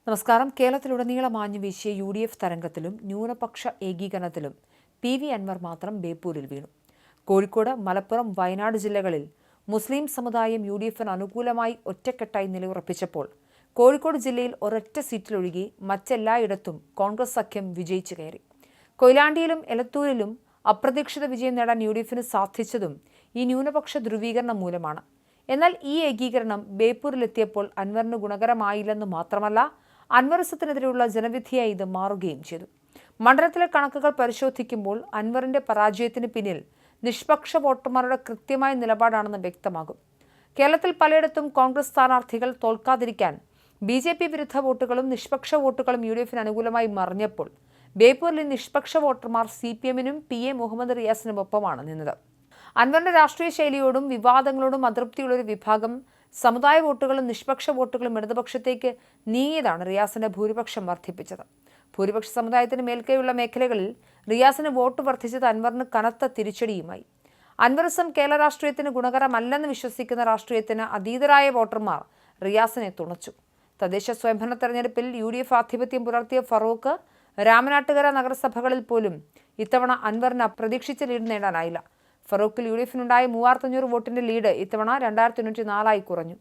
നമസ്കാരം. കേരളത്തിലുടനീളം മാഞ്ഞു വീശിയ UDF തരംഗത്തിലും ന്യൂനപക്ഷ ഏകീകരണത്തിലും PV അൻവർ മാത്രം ബേപ്പൂരിൽ വീണു. കോഴിക്കോട്, മലപ്പുറം, വയനാട് ജില്ലകളിൽ മുസ്ലിം സമുദായം UDFന് അനുകൂലമായി ഒറ്റക്കെട്ടായി നിലയുറപ്പിച്ചപ്പോൾ കോഴിക്കോട് ജില്ലയിൽ ഒരൊറ്റ സീറ്റിലൊഴികെ മറ്റെല്ലായിടത്തും കോൺഗ്രസ് സഖ്യം വിജയിച്ചു കയറി. കൊയിലാണ്ടിയിലും എലത്തൂരിലും അപ്രതീക്ഷിത വിജയം നേടാൻ UDFന് സാധിച്ചതും ഈ ന്യൂനപക്ഷ ധ്രുവീകരണം മൂലമാണ്. എന്നാൽ ഈ ഏകീകരണം ബേപ്പൂരിലെത്തിയപ്പോൾ അൻവറിന് ഗുണകരമായില്ലെന്ന് മാത്രമല്ല, അൻവറിസത്തിനെതിരെയുള്ള ജനവിധിയായി ഇത് മാറുകയും ചെയ്തു. മണ്ഡലത്തിലെ കണക്കുകൾ പരിശോധിക്കുമ്പോൾ അൻവറിന്റെ പരാജയത്തിന് പിന്നിൽ നിഷ്പക്ഷ വോട്ടർമാരുടെ കൃത്യമായ നിലപാടാണെന്ന് വ്യക്തമാകും. കേരളത്തിൽ പലയിടത്തും കോൺഗ്രസ് സ്ഥാനാർത്ഥികൾ തോൽക്കാതിരിക്കാൻ BJP വിരുദ്ധ വോട്ടുകളും നിഷ്പക്ഷ വോട്ടുകളും UDFന് അനുകൂലമായി മറിഞ്ഞപ്പോൾ ബേപ്പൂരിലെ നിഷ്പക്ഷ വോട്ടർമാർ CPMനും PA മുഹമ്മദ് റിയാസിനും ഒപ്പമാണ് നിന്നത്. അൻവറിന്റെ രാഷ്ട്രീയ ശൈലിയോടും വിവാദങ്ങളോടും അതൃപ്തിയുള്ള ഒരു വിഭാഗം സമുദായ വോട്ടുകളും നിഷ്പക്ഷ വോട്ടുകളും ഇടതുപക്ഷത്തേക്ക് നീങ്ങിയതാണ് റിയാസിന്റെ ഭൂരിപക്ഷം വർദ്ധിപ്പിച്ചത്. ഭൂരിപക്ഷ സമുദായത്തിന് മേൽക്കൈയുള്ള മേഖലകളിൽ റിയാസിന് വോട്ട് വർദ്ധിച്ചത് അൻവറിന് കനത്ത തിരിച്ചടിയുമായി. അൻവറിസം കേരള രാഷ്ട്രീയത്തിന് ഗുണകരമല്ലെന്ന് വിശ്വസിക്കുന്ന രാഷ്ട്രീയത്തിന് അതീതരായ വോട്ടർമാർ റിയാസിനെ തുണച്ചു. തദ്ദേശ സ്വയംഭരണ തെരഞ്ഞെടുപ്പിൽ UDF ആധിപത്യം പുലർത്തിയ ഫറൂഖ്, രാമനാട്ടുകര നഗരസഭകളിൽ പോലും ഇത്തവണ അൻവറിന് അപ്രതീക്ഷിച്ച ലീഡ് നേടാനായില്ല. ഫറൂഖിൽ UDFനുണ്ടായ 3500 വോട്ടിന്റെ ലീഡ് ഇത്തവണ 2904 കുറഞ്ഞു.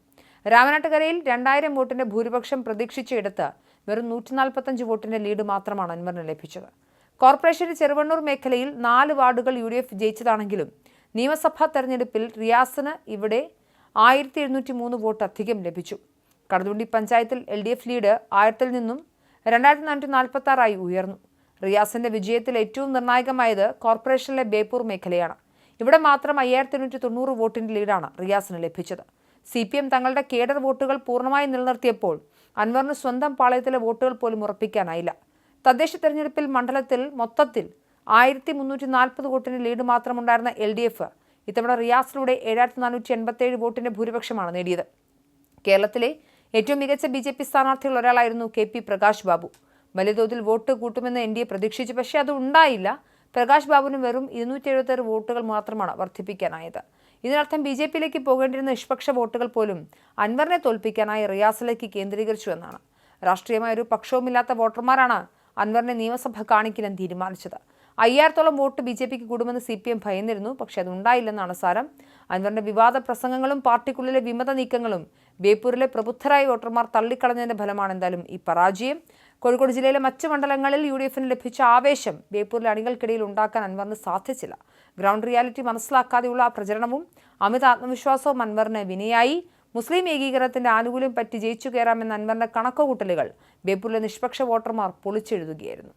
രാമനാട്ടുകരയിൽ 2000 വോട്ടിന്റെ ഭൂരിപക്ഷം പ്രതീക്ഷിച്ചയിടത്ത് വെറും 145 വോട്ടിന്റെ ലീഡ് മാത്രമാണ് അൻവറിന് ലഭിച്ചത്. കോർപ്പറേഷന്റെ ചെറുവണ്ണൂർ മേഖലയിൽ 4 വാർഡുകൾ UDF ജയിച്ചതാണെങ്കിലും നിയമസഭാ തെരഞ്ഞെടുപ്പിൽ റിയാസിന് ഇവിടെ 1703 വോട്ട് അധികം ലഭിച്ചു. കടതുണ്ടി പഞ്ചായത്തിൽ LDF ലീഡ് 1000-ൽ നിന്നും 2446 ഉയർന്നു. റിയാസിന്റെ വിജയത്തിൽ ഏറ്റവും നിർണായകമായത് കോർപ്പറേഷനിലെ ബേപ്പൂർ മേഖലയാണ്. ഇവിടെ മാത്രം 5890 വോട്ടിന്റെ ലീഡാണ് റിയാസിന് ലഭിച്ചത്. CPM തങ്ങളുടെ കേഡർ വോട്ടുകൾ പൂർണ്ണമായി നിലനിർത്തിയപ്പോൾ അൻവറിന് സ്വന്തം പാളയത്തിലെ വോട്ടുകൾ പോലും ഉറപ്പിക്കാനായില്ല. തദ്ദേശ തെരഞ്ഞെടുപ്പിൽ മണ്ഡലത്തിൽ മൊത്തത്തിൽ 1340 വോട്ടിന്റെ ലീഡ് മാത്രമുണ്ടായിരുന്ന LDF ഇത്തവണ റിയാസിലൂടെ 7487 വോട്ടിന്റെ ഭൂരിപക്ഷമാണ് നേടിയത്. കേരളത്തിലെ ഏറ്റവും മികച്ച BJP സ്ഥാനാർത്ഥികൾ ഒരാളായിരുന്നു KP പ്രകാശ് ബാബു. വലിയ തോതിൽ വോട്ട് കൂട്ടുമെന്ന് NDA പ്രതീക്ഷിച്ചു, പക്ഷേ അത് ഉണ്ടായില്ല. പ്രകാശ് ബാബുവിന് വെറും 276 വോട്ടുകൾ മാത്രമാണ് വർദ്ധിപ്പിക്കാനായത്. ഇതിനർത്ഥം BJPയിലേക്ക് പോകേണ്ടിരുന്ന നിഷ്പക്ഷ വോട്ടുകൾ പോലും അൻവറിനെ തോൽപ്പിക്കാനായി റിയാസിലേക്ക് കേന്ദ്രീകരിച്ചു എന്നാണ്. രാഷ്ട്രീയമായ ഒരു പക്ഷവുമില്ലാത്ത വോട്ടർമാരാണ് അൻവറിനെ നിയമസഭ കാണിക്കാൻ തീരുമാനിച്ചത്. 5000-ഓളം വോട്ട് BJPക്ക് കൂടുമെന്ന് CPM ഭയന്നിരുന്നു, പക്ഷേ അതുണ്ടായില്ലെന്നാണ് സാരം. അൻവറിന്റെ വിവാദ പ്രസംഗങ്ങളും പാർട്ടിക്കുള്ളിലെ വിമത നീക്കങ്ങളും ബേപ്പൂരിലെ പ്രബുദ്ധരായ വോട്ടർമാർ തള്ളിക്കളഞ്ഞതിന്റെ ഫലമാണ് എന്തായാലും ഈ പരാജയം. കോഴിക്കോട് ജില്ലയിലെ മറ്റ് മണ്ഡലങ്ങളിൽ UDFന് ലഭിച്ച ആവേശം ബേപ്പൂരിലെ അണികൾക്കിടയിൽ ഉണ്ടാക്കാൻ അൻവറിന് സാധിച്ചില്ല. ഗ്രൗണ്ട് റിയാലിറ്റി മനസ്സിലാക്കാതെയുള്ള പ്രചരണവും അമിത ആത്മവിശ്വാസവും അൻവറിന് വിനയായി. മുസ്ലിം ഏകീകരണത്തിന്റെ ആനുകൂല്യം പറ്റി ജയിച്ചു കയറാമെന്ന അൻവറിന്റെ കണക്കുകൂട്ടലുകൾ ബേപ്പൂരിലെ നിഷ്പക്ഷ വോട്ടർമാർ പൊളിച്ചെഴുതുകയായിരുന്നു.